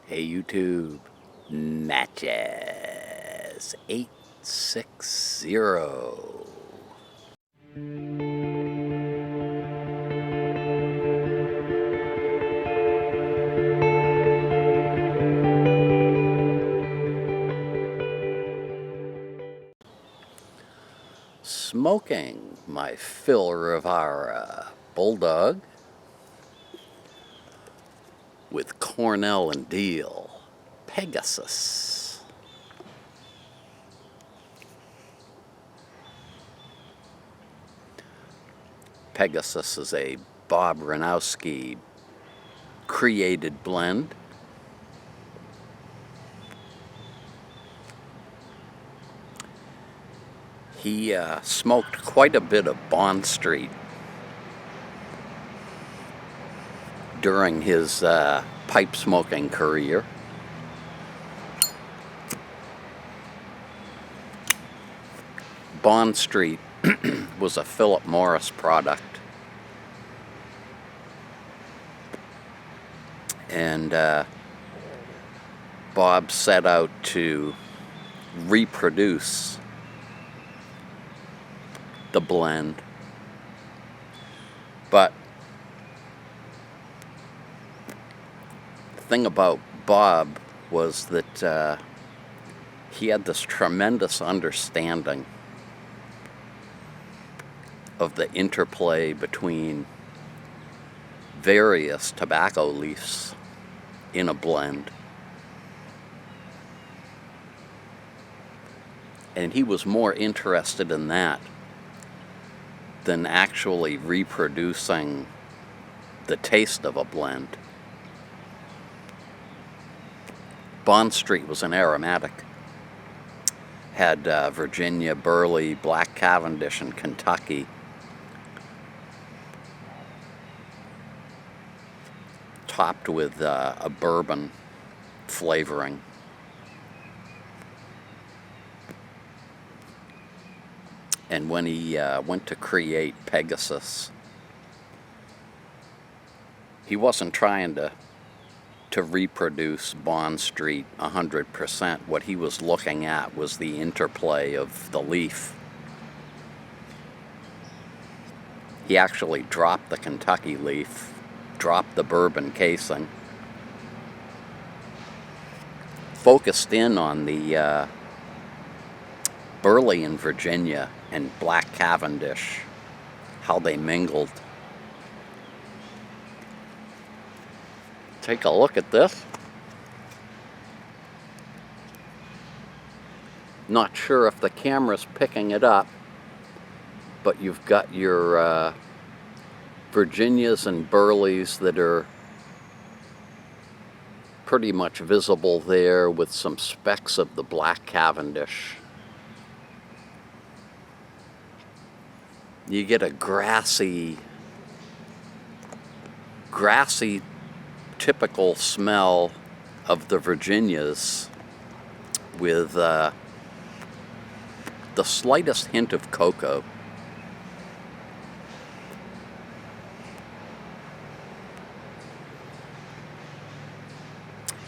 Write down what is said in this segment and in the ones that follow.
Hey YouTube, matches 860. Smoking my fill of our Bulldog with Cornell and Deal Pegasus. Pegasus is a Bob Ranowski created blend. He smoked quite a bit of Bond Street during his pipe smoking career. Bond Street was a Philip Morris product, and Bob set out to reproduce the blend, but the thing about Bob was that he had this tremendous understanding of the interplay between various tobacco leaves in a blend. And he was more interested in that than actually reproducing the taste of a blend. Bond Street was an aromatic. Had Virginia, Burley, Black Cavendish, and Kentucky. Topped with a bourbon flavoring. And when he went to create Pegasus, he wasn't trying to reproduce Bond Street 100%. What he was looking at was the interplay of the leaf. He actually dropped the Kentucky leaf, dropped the bourbon casing, focused in on the Burley in Virginia and Black Cavendish, how they mingled. Take a look at this. Not sure if the camera's picking it up, but you've got your Virginias and Burleys that are pretty much visible there, with some specks of the Black Cavendish. You get a grassy typical smell of the Virginias with the slightest hint of cocoa.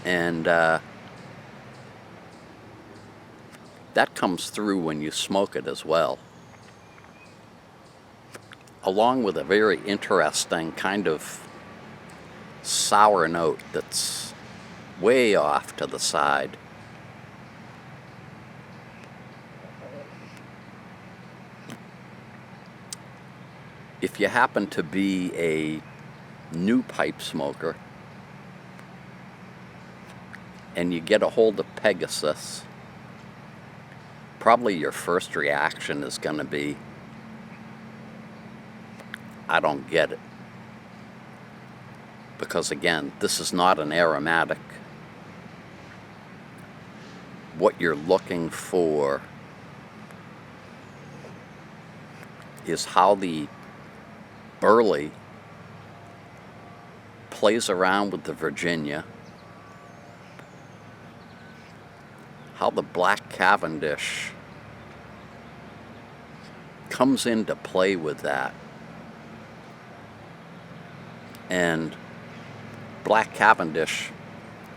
And that comes through when you smoke it as well, along with a very interesting kind of sour note that's way off to the side. If you happen to be a new pipe smoker and you get a hold of Pegasus, probably your first reaction is going to be, I don't get it. Because again, this is not an aromatic. What you're looking for is how the Burley plays around with the Virginia, how the Black Cavendish comes into play with that. And Black Cavendish,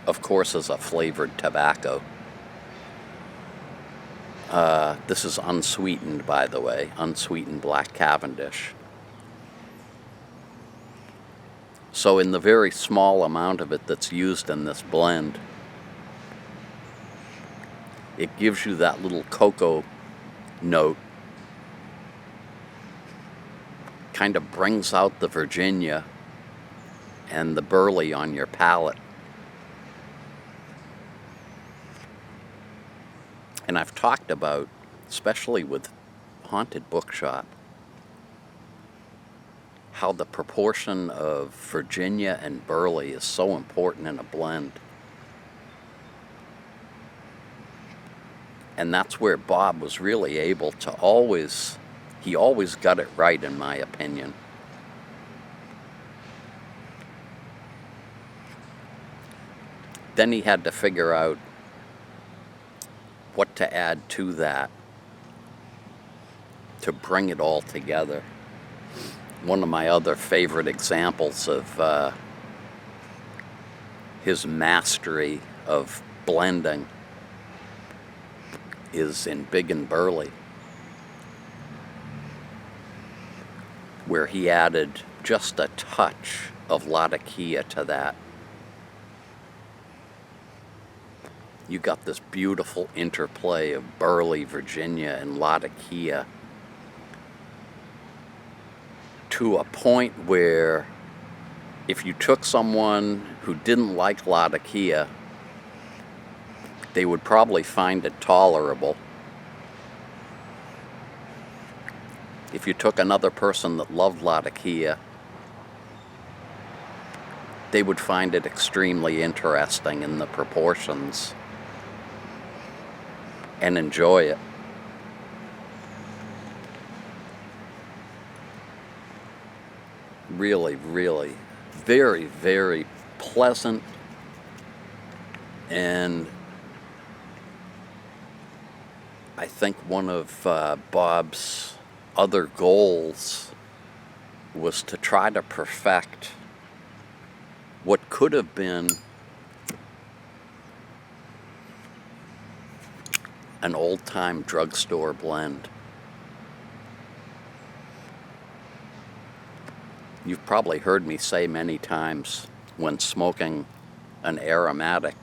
of course, is a flavored tobacco. This is unsweetened, by the way, unsweetened black Cavendish. So in the very small amount of it that's used in this blend, it gives you that little cocoa note, kind of brings out the Virginia and the burley on your palate. And I've talked about, especially with Haunted Bookshop, how the proportion of Virginia and burley is so important in a blend. And that's where Bob was really able to he always got it right, in my opinion. Then he had to figure out what to add to that to bring it all together. One of my other favorite examples of his mastery of blending is in Big and Burley, where he added just a touch of Latakia to that. You got this beautiful interplay of burley, Virginia, and Latakia to a point where if you took someone who didn't like Latakia, they would probably find it tolerable. If you took another person that loved Latakia, they would find it extremely interesting in the proportions and enjoy it. Really, really, very, very pleasant, and I think one of Bob's other goals was to try to perfect what could have been an old-time drugstore blend. You've probably heard me say many times when smoking an aromatic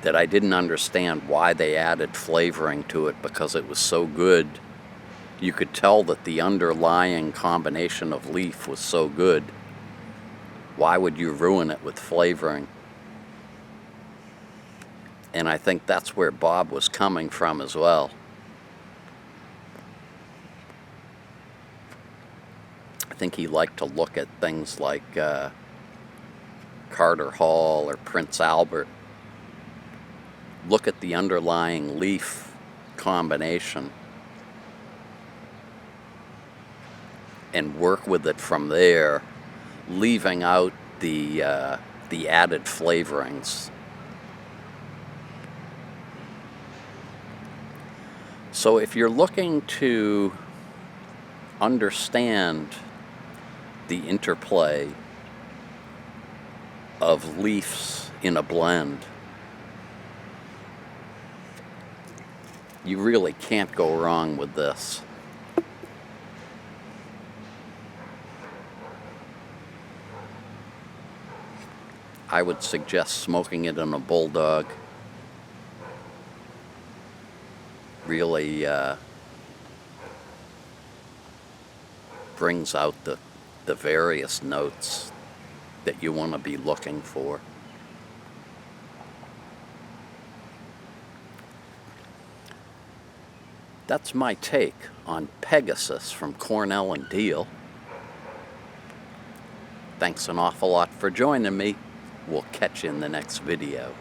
that I didn't understand why they added flavoring to it, because it was so good. You could tell that the underlying combination of leaf was so good. Why would you ruin it with flavoring? And I think that's where Bob was coming from as well. I think he liked to look at things like Carter Hall or Prince Albert. Look at the underlying leaf combination and work with it from there, leaving out the added flavorings. So if you're looking to understand the interplay of leaves in a blend, you really can't go wrong with this. I would suggest smoking it in a bulldog. Really brings out the various notes that you want to be looking for. That's my take on Pegasus from Cornell and Deal. Thanks an awful lot for joining me. We'll catch you in the next video.